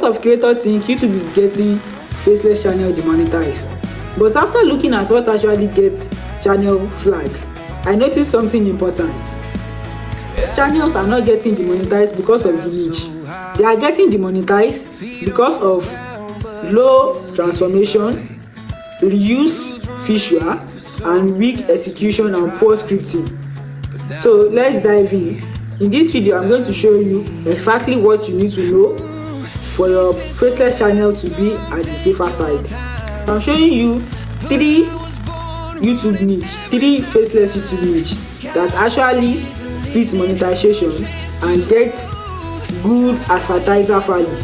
of creators think YouTube is getting Faceless channel demonetized. But after looking at what actually gets channel flag, I noticed something important. Channels are not getting demonetized because of the niche. They are getting demonetized because of low transformation, reuse visual, and weak execution and poor scripting. So let's dive in. In this video, I'm going to show you exactly what you need to know for your Faceless channel to be at the safer side. I'm showing you three Faceless YouTube niche that actually fit monetization and get good advertiser value.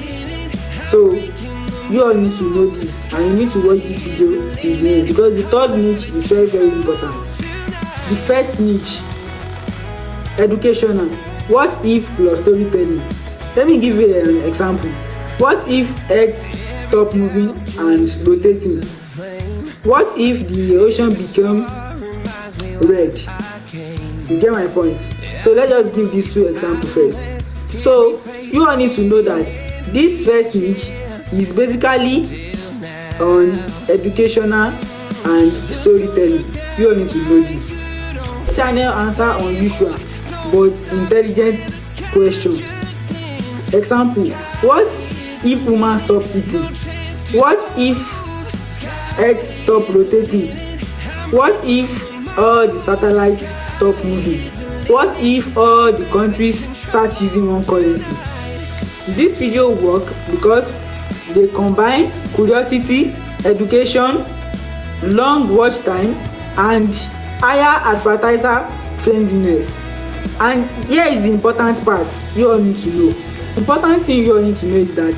So you all need to know this, and you need to watch this video till the end, because the third niche is very important. The first niche, educational. What if plus storytelling? Let me give you an example. What if Earth stop moving and rotating? What if the ocean become red? You get my point? So let's just give these two examples first. So you all need to know that this first niche is basically on educational and storytelling. You all need to know this. Channel answer unusual but intelligent question. Example: what if woman stop eating? What if Earth stop rotating? What if all the satellites stop moving? What if all the countries start using one currency? This video work because they combine curiosity, education, long watch time, and higher advertiser friendliness. And here is the important part you all need to know. The important thing you all need to know is that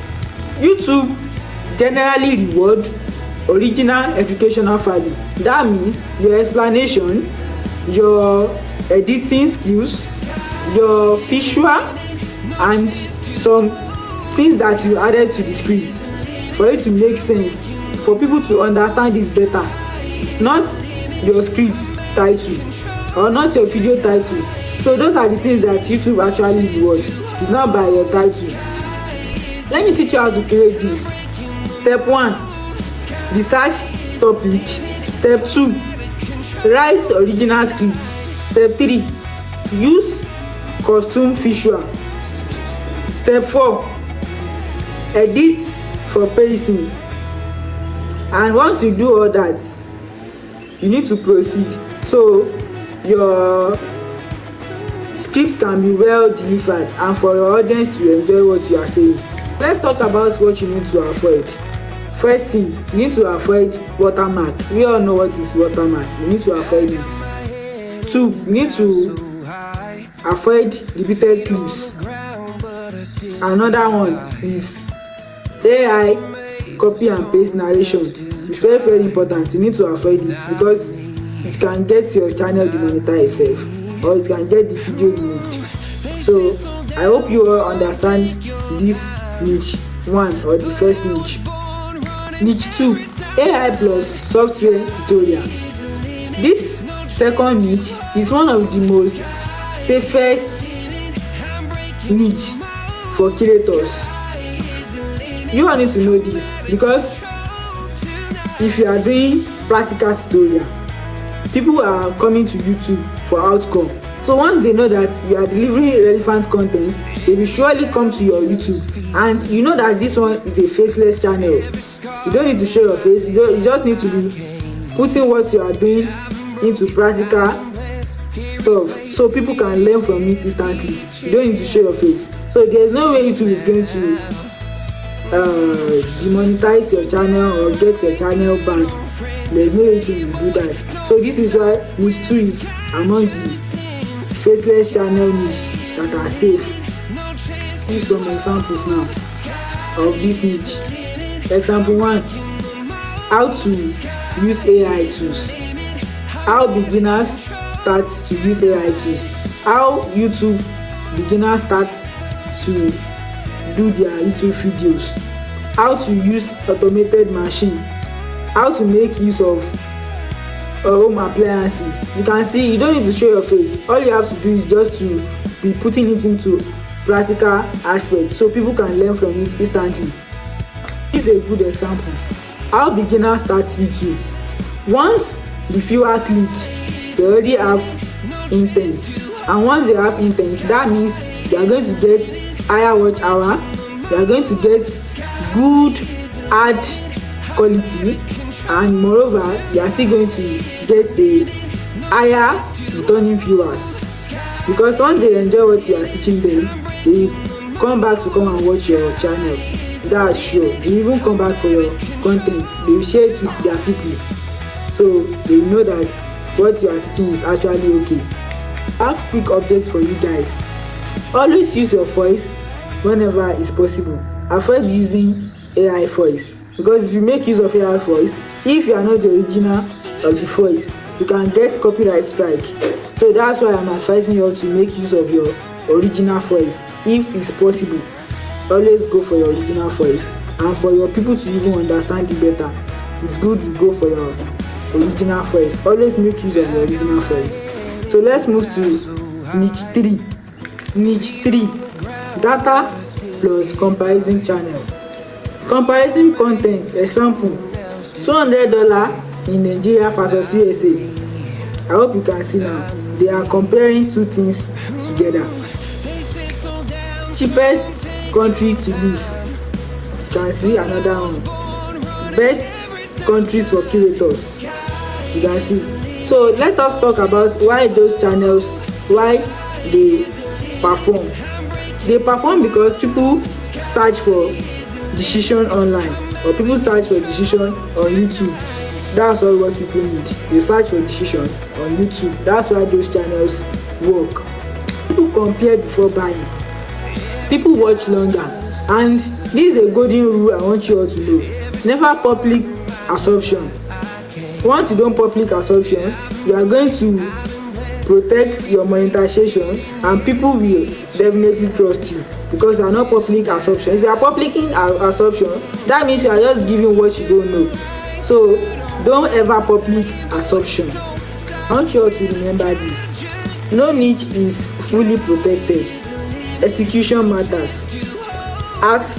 YouTube generally reward original educational value. That means your explanation, your editing skills, your visual, and some things that you added to the script for it to make sense, for people to understand this better. Not your script title or not your video title. So those are the things that YouTube actually rewards. It's not by your title. Let me teach you how to create this. Step 1, research topic. Step 2, write original script. Step 3, use costume visual. Step 4, edit for pacing. And once you do all that, you need to proceed so your scripts can be well delivered and for your audience to enjoy what you are saying. Let's talk about what you need to avoid. First thing, you need to avoid watermark. We all know what is watermark. You need to avoid it. 2, you need to avoid repeated clips. Another one is AI copy and paste narration. It's very important. You need to avoid it because it can get your channel demonetized itself, or it can get the video removed. So I hope you all understand this niche 1 or the first niche. Niche 2, AI plus software tutorial. This second niche is one of the most safest niche for creators. You all need to know this because if you are doing practical tutorial, people are coming to YouTube for outcome. So once they know that you are delivering relevant content, they will surely come to your YouTube. And you know that this one is a faceless channel. You don't need to show your face. You just need to be putting what you are doing into practical stuff so people can learn from it instantly. You don't need to show your face. So there's no way YouTube is going to demonetize your channel or get your channel banned. There's no way to do that. So this is why niche 2 is among the faceless channel niche that are safe. See some examples now of this niche. Example 1, how to use AI tools. How beginners start to use AI tools. How YouTube beginners start to do their YouTube videos. How to use automated machine. How to make use of home appliances. You can see you don't need to show your face. All you have to do is just to be putting it into practical aspects so people can learn from it instantly. is a good example. How beginners start YouTube. Once the viewer click, they already have intent, and once they have intent, that means they are going to get higher watch hour, they are going to get good ad quality, and moreover they are still going to get a higher returning viewers, because once they enjoy what you are teaching them, they come back to come and watch your channel. That's sure. They even come back for your content, they will share it with their people, so they know that what you are teaching is actually okay. I have quick updates for you guys. Always use your voice whenever it's possible. Avoid using AI voice, because if you make use of AI voice, if you are not the original of the voice, you can get copyright strike. So that's why I'm advising you all to make use of your original voice if it's possible. Always go for your original voice, and for your people to even understand you better, it's good you go for your original voice. Always make use of your original voice. So let's move to niche 3. Niche 3, data plus comparison channel. Comparison content. Example, $200 in Nigeria versus USA. I hope you can see now. They are comparing two things together. Cheapest country to live. You can see another one. Best countries for curators. You can see. So let us talk about why those channels, why they perform. They perform because people search for decision online, or people search for decision on YouTube. That's all what people need. They search for decision on YouTube. That's why those channels work. People compare before buying. People watch longer. And this is a golden rule I want you all to know. Never public assumption. Once you don't public assumption, you are going to protect your monetization, and people will definitely trust you, because you are not public assumption. If you are publicing assumption, that means you are just giving what you don't know. So don't ever public assumption. I want you all to remember this. No niche is fully protected. Execution matters. Ask,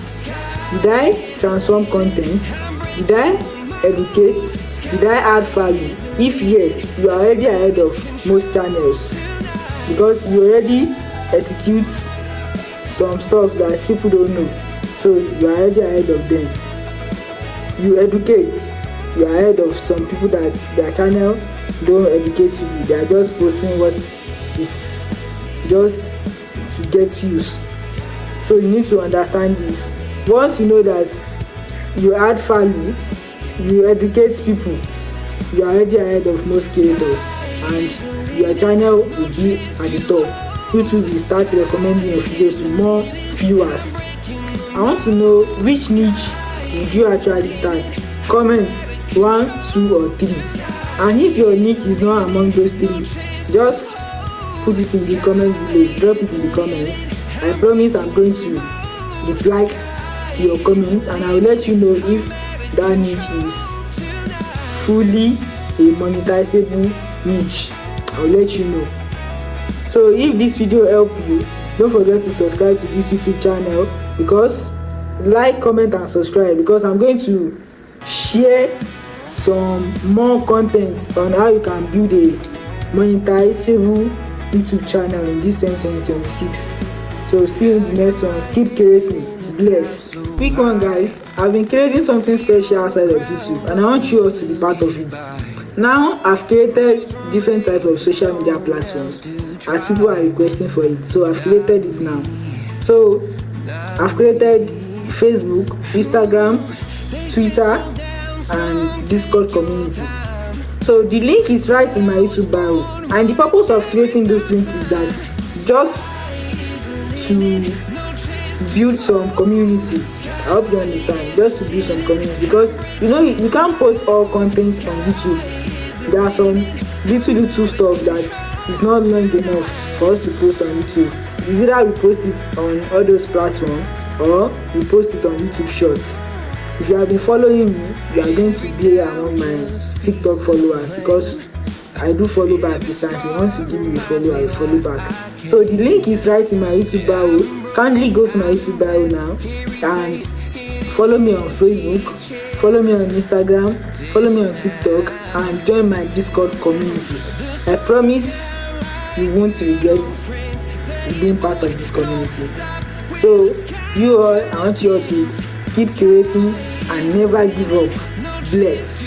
did I transform content? Did I educate? Did I add value? If yes, you are already ahead of most channels, because you already execute some stuff that people don't know, so you are already ahead of them. You educate, you are ahead of some people that their channel don't educate people. They are just posting what is just to get views. So you need to understand this. Once you know that you add value, you educate people, you are already ahead of most creators, and your channel will be at the top. YouTube will start recommending your videos to more viewers. I want to know which niche would you actually start. Comment 1, 2 or 3, and if your niche is not among those 3, just put it in the comment below. Drop it in the comments. I promise I'm going to reply to your comments, and I will let you know if that niche is fully a monetizable niche. I'll let you know. So if this video helped you, don't forget to subscribe to this YouTube channel, because like, comment and subscribe, because I'm going to share some more content on how you can build a monetizable YouTube channel in this 2026. So see you in the next one. Keep creating. Bless. Quick one, guys. I've been creating something special outside of YouTube, and I want you all to be part of it. Now I've created different types of social media platforms as people are requesting for it. So I've created it now. So I've created Facebook, Instagram, Twitter, and Discord community. So the link is right in my YouTube bio, and the purpose of creating those links is that just to build some community. I hope you understand. Just to build some community, because you can't post all content on YouTube. There are some little stuff that is not long enough for us to post on YouTube. It's either we post it on all those platforms, or we post it on YouTube Shorts. If you have been following me, you are going to be among my TikTok followers, because I do follow back this time. Once you give me a follow, I follow back. So the link is right in my YouTube bio. Kindly go to my YouTube bio now and Follow me on Facebook, follow me on Instagram, follow me on TikTok, and join my Discord community. I promise you won't regret being part of this community. So you all, I want you all to keep creating and never give up. Bless.